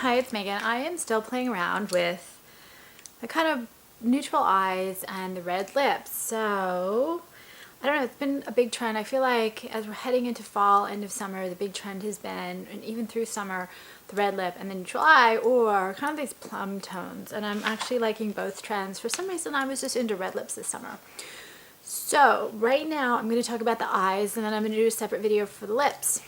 Hi, it's Megan. I am still playing around with the kind of neutral eyes and the red lips. So, I don't know, it's been a big trend. I feel like as we're heading into fall, end of summer, the big trend has been, and even through summer, the red lip and the neutral eye, or kind of these plum tones. And I'm actually liking both trends. For some reason, I was just into red lips this summer. So, right now, I'm going to talk about the eyes, and then I'm going to do a separate video for the lips.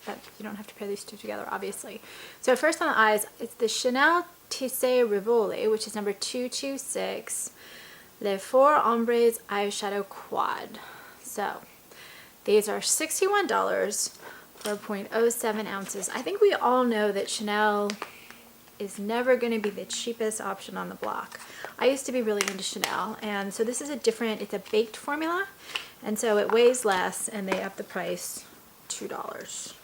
But you don't have to pair these two together, obviously. So first on the eyes, it's the Chanel Tisse Rivoli, which is number 226, Les Four Ombres Eyeshadow Quad. So these are $61 for 0.07 ounces. I think we all know that Chanel is never going to be the cheapest option on the block. I used to be really into Chanel, and so this is it's a baked formula, and so it weighs less, and they up the price $2.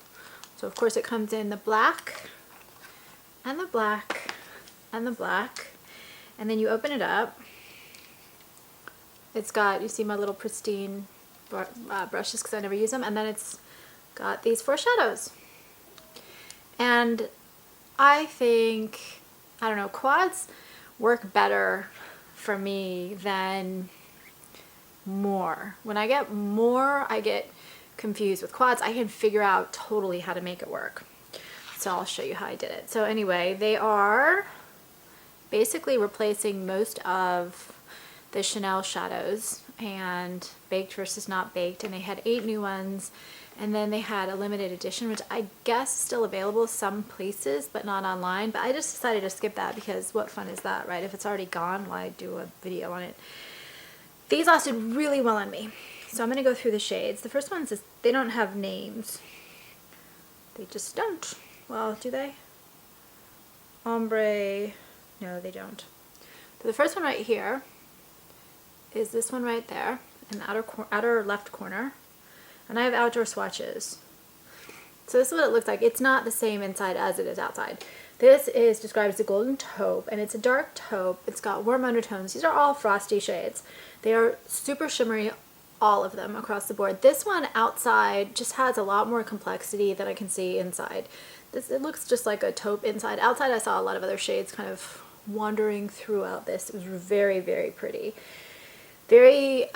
So of course it comes in the black and the black and the black, and then you open it up. It's got, you see my little pristine brushes because I never use them, and then it's got these four shadows. And I think, I don't know, quads work better for me than more. When I get more, I get confused. With quads, I can figure out totally how to make it work. So I'll show you how I did it. So anyway, they are basically replacing most of the Chanel shadows, and baked versus not baked, and they had 8 new ones, and then they had a limited edition, which I guess is still available some places but not online. But I just decided to skip that because what fun is that, right? If it's already gone, why do a video on it? These lasted really well on me. So I'm going to go through the shades. The first one's they don't have names. They just don't. Well, do they? Ombre. No, they don't. So the first one right here is this one right there in the outer left corner. And I have outdoor swatches. So this is what it looks like. It's not the same inside as it is outside. This is described as a golden taupe, and it's a dark taupe. It's got warm undertones. These are all frosty shades. They are super shimmery, all of them across the board. This one outside just has a lot more complexity than I can see inside. It looks just like a taupe inside. Outside I saw a lot of other shades kind of wandering throughout this. It was very, very pretty. These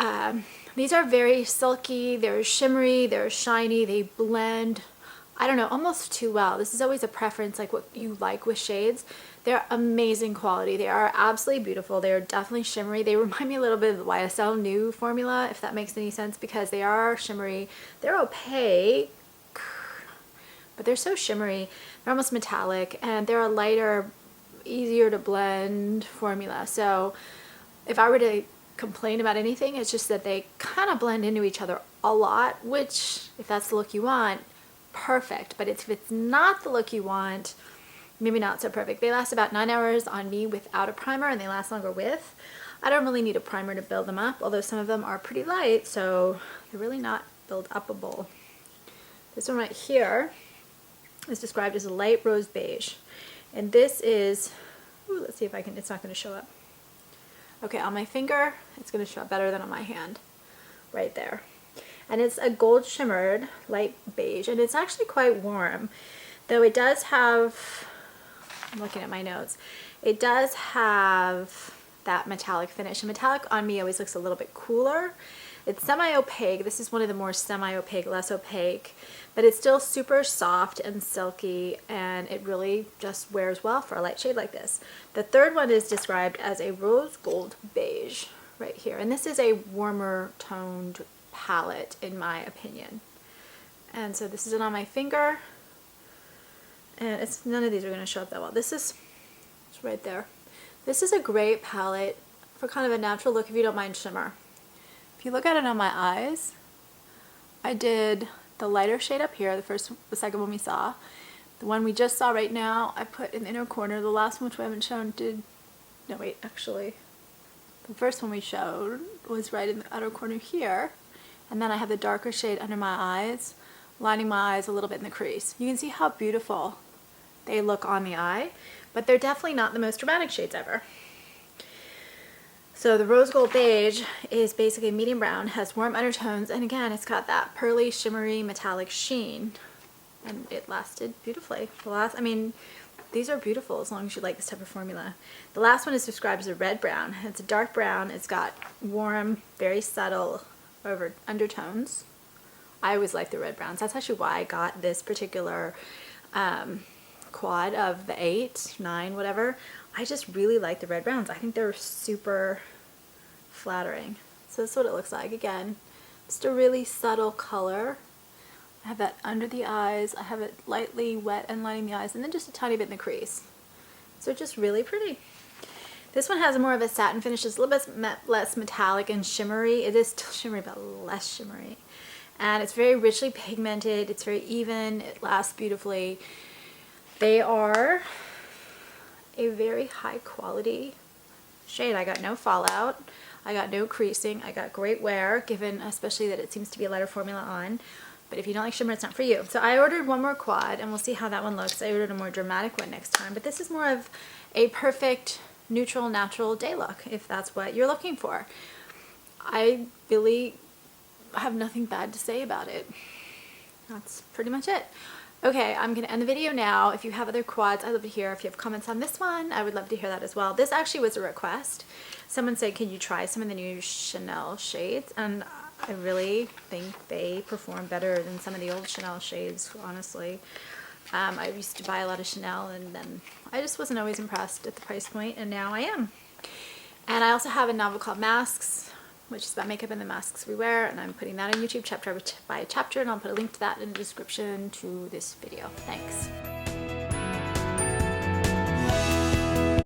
are very silky, they're shimmery, they're shiny, they blend, I don't know, almost too well. This is always a preference, like what you like with shades. They're amazing quality. They are absolutely beautiful. They are definitely shimmery. They remind me a little bit of the YSL new formula, if that makes any sense, because they are shimmery. They're opaque, but they're so shimmery. They're almost metallic, and they're a lighter, easier to blend formula. So if I were to complain about anything, it's just that they kind of blend into each other a lot, which, if that's the look you want, perfect. But if it's not the look you want, maybe not so perfect. They last about 9 hours on me without a primer, and they last longer with. I don't really need a primer to build them up, although some of them are pretty light, so they're really not build upable. This one right here is described as a light rose beige, and this is, ooh, let's see if I can, it's not going to show up. Okay, on my finger, it's going to show up better than on my hand, right there. And it's a gold shimmered light beige, and it's actually quite warm, though it does have, I'm looking at my notes, it does have that metallic finish. And metallic on me always looks a little bit cooler. It's semi-opaque. This is one of the more semi-opaque, less opaque, but it's still super soft and silky, and it really just wears well for a light shade like this. The third one is described as a rose gold beige right here, and this is a warmer toned palette in my opinion. And so this is it on my finger, and it's, none of these are going to show up that well. This is, it's right there. This is a great palette for kind of a natural look if you don't mind shimmer. If you look at it on my eyes, I did the lighter shade up here, the second one we saw. The one we just saw right now, I put in the inner corner. The last one, which we haven't shown, no wait, actually, the first one we showed was right in the outer corner here. And then I have the darker shade under my eyes, lining my eyes a little bit in the crease. You can see how beautiful they look on the eye, but they're definitely not the most dramatic shades ever. So the rose gold beige is basically medium brown, has warm undertones, and again, it's got that pearly, shimmery, metallic sheen. and it lasted beautifully. I mean, these are beautiful as long as you like this type of formula. The last one is described as a red brown. It's a dark brown. It's got warm, very subtle over undertones. I always like the red browns. That's actually why I got this particular quad of the 8, 9, whatever. I just really like the red browns. I think they're super flattering. So that's what it looks like. Again, just a really subtle color. I have that under the eyes. I have it lightly wet and lining the eyes, and then just a tiny bit in the crease. So just really pretty. This one has more of a satin finish. It's a little bit less metallic and shimmery. It is still shimmery, but less shimmery. And it's very richly pigmented. It's very even. It lasts beautifully. They are a very high quality shade. I got no fallout. I got no creasing. I got great wear, given especially that it seems to be a lighter formula on. But if you don't like shimmer, it's not for you. So I ordered one more quad, and we'll see how that one looks. I ordered a more dramatic one next time. But this is more of a perfect, neutral, natural day look, if that's what you're looking for. I really have nothing bad to say about it. That's pretty much it. Okay, I'm going to end the video now. If you have other quads, I'd love to hear. If you have comments on this one, I would love to hear that as well. This actually was a request. Someone said, can you try some of the new Chanel shades? And I really think they perform better than some of the old Chanel shades, honestly. I used to buy a lot of Chanel, and then I just wasn't always impressed at the price point, and now I am. And I also have a novel called Masks, which is about makeup and the masks we wear, and I'm putting that on YouTube chapter by chapter, and I'll put a link to that in the description to this video. Thanks.